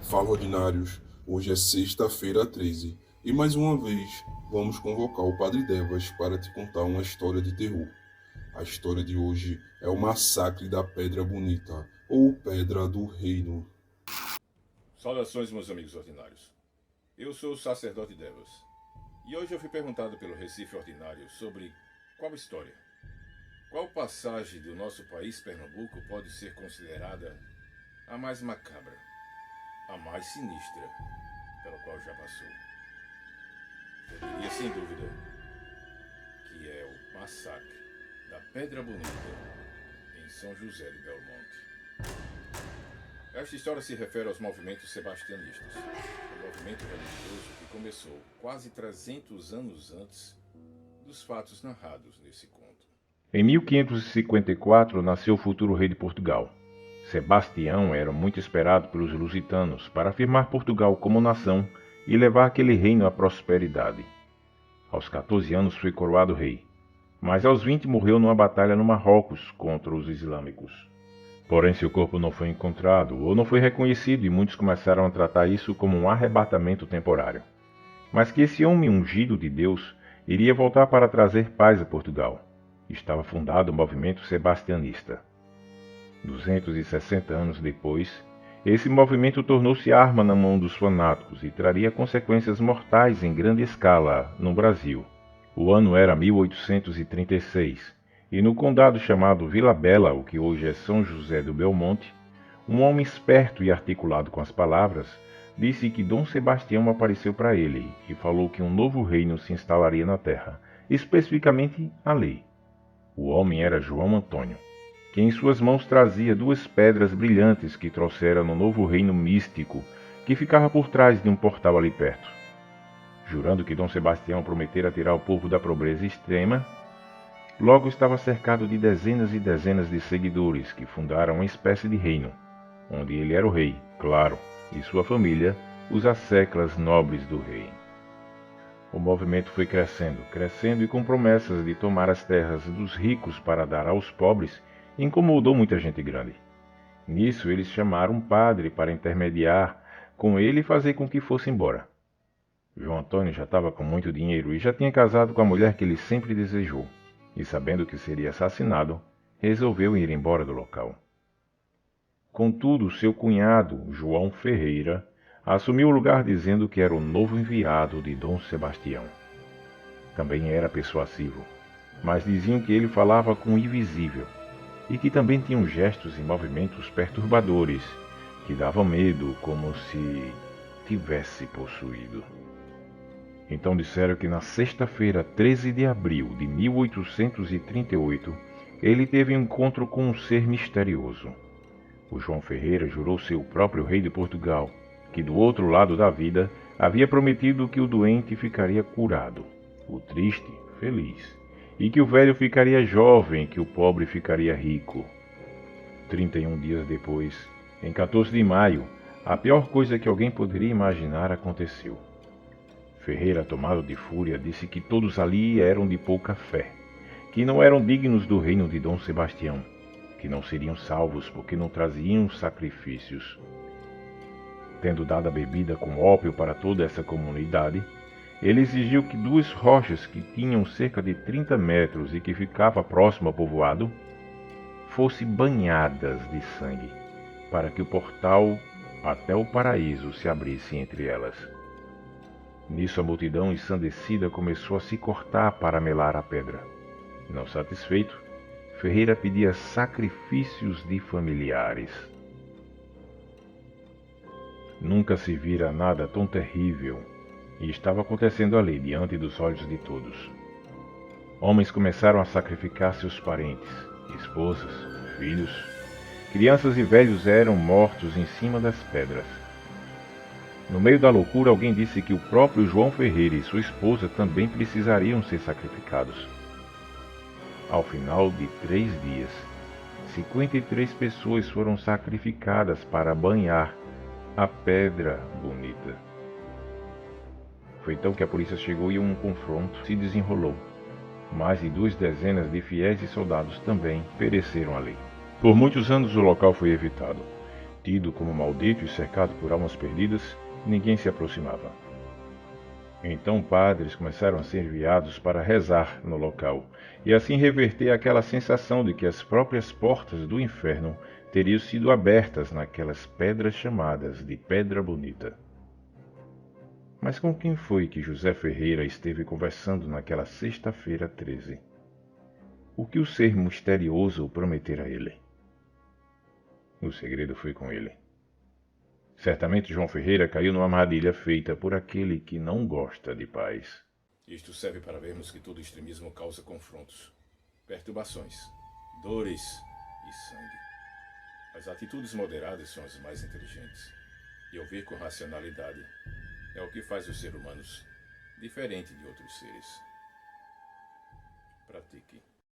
Fala, ordinários. Hoje é sexta-feira 13 e mais uma vez vamos convocar o Padre Devas para te contar uma história de terror. A história de hoje é o massacre da Pedra Bonita, ou Pedra do Reino. Saudações, meus amigos ordinários. Eu sou o sacerdote Devas e hoje eu fui perguntado pelo Recife Ordinário sobre qual história, qual passagem do nosso país, Pernambuco, pode ser considerada a mais macabra, a mais sinistra pela qual já passou. Eu diria sem dúvida que é o massacre da Pedra Bonita em São José de Belmonte. Esta história se refere aos movimentos sebastianistas, um movimento religioso que começou quase 300 anos antes dos fatos narrados nesse conto. Em 1554 nasceu o futuro rei de Portugal. Sebastião era muito esperado pelos lusitanos para afirmar Portugal como nação e levar aquele reino à prosperidade. Aos 14 anos foi coroado rei, mas aos 20 morreu numa batalha no Marrocos contra os islâmicos. Porém, seu corpo não foi encontrado ou não foi reconhecido e muitos começaram a tratar isso como um arrebatamento temporário. Mas que esse homem ungido de Deus iria voltar para trazer paz a Portugal. Estava fundado o movimento sebastianista. 260 anos depois, esse movimento tornou-se arma na mão dos fanáticos e traria consequências mortais em grande escala no Brasil. O ano era 1836, e no condado chamado Vila Bela, o que hoje é São José do Belmonte, um homem esperto e articulado com as palavras, disse que Dom Sebastião apareceu para ele e falou que um novo reino se instalaria na terra, especificamente ali. O homem era João Antônio, que em suas mãos trazia duas pedras brilhantes que trouxera no novo reino místico que ficava por trás de um portal ali perto. Jurando que Dom Sebastião prometera tirar o povo da pobreza extrema, logo estava cercado de dezenas e dezenas de seguidores que fundaram uma espécie de reino, onde ele era o rei, claro, e sua família os asseclas nobres do rei. O movimento foi crescendo, crescendo e com promessas de tomar as terras dos ricos para dar aos pobres, incomodou muita gente grande. Nisso eles chamaram um padre para intermediar com ele e fazer com que fosse embora. João Antônio já estava com muito dinheiro e já tinha casado com a mulher que ele sempre desejou, e sabendo que seria assassinado, resolveu ir embora do local. Contudo, seu cunhado, João Ferreira, assumiu o lugar dizendo que era o novo enviado de Dom Sebastião. Também era persuasivo, mas diziam que ele falava com o invisível e que também tinham gestos e movimentos perturbadores que davam medo, como se tivesse possuído. Então disseram que na sexta-feira, 13 de abril de 1838, ele teve um encontro com um ser misterioso. O João Ferreira jurou ser o próprio rei de Portugal, que do outro lado da vida havia prometido que o doente ficaria curado, o triste, feliz, e que o velho ficaria jovem, que o pobre ficaria rico. 31 dias depois, em 14 de maio, a pior coisa que alguém poderia imaginar aconteceu. Ferreira, tomado de fúria, disse que todos ali eram de pouca fé, que não eram dignos do reino de Dom Sebastião, que não seriam salvos porque não traziam sacrifícios. Tendo dado a bebida com ópio para toda essa comunidade, ele exigiu que duas rochas que tinham cerca de 30 metros e que ficavam próximo ao povoado, fossem banhadas de sangue, para que o portal até o paraíso se abrisse entre elas. Nisso a multidão ensandecida começou a se cortar para melar a pedra. Não satisfeito, Ferreira pedia sacrifícios de familiares. Nunca se vira nada tão terrível, e estava acontecendo ali diante dos olhos de todos. Homens começaram a sacrificar seus parentes, esposas, filhos. Crianças e velhos eram mortos em cima das pedras. No meio da loucura, alguém disse que o próprio João Ferreira e sua esposa também precisariam ser sacrificados. Ao final de 3 dias, 53 pessoas foram sacrificadas para banhar a Pedra Bonita. Foi então que a polícia chegou e um confronto se desenrolou. Mais de 2 dezenas de fiéis e soldados também pereceram ali. Por muitos anos o local foi evitado, tido como maldito e cercado por almas perdidas, ninguém se aproximava. Então padres começaram a ser enviados para rezar no local, e assim reverter aquela sensação de que as próprias portas do inferno teriam sido abertas naquelas pedras chamadas de Pedra Bonita. Mas com quem foi que José Ferreira esteve conversando naquela sexta-feira 13? O que o ser misterioso prometera a ele? O segredo foi com ele. Certamente João Ferreira caiu numa armadilha feita por aquele que não gosta de paz. Isto serve para vermos que todo extremismo causa confrontos, perturbações, dores e sangue. As atitudes moderadas são as mais inteligentes. E ouvir com racionalidade é o que faz os seres humanos diferente de outros seres. Pratique.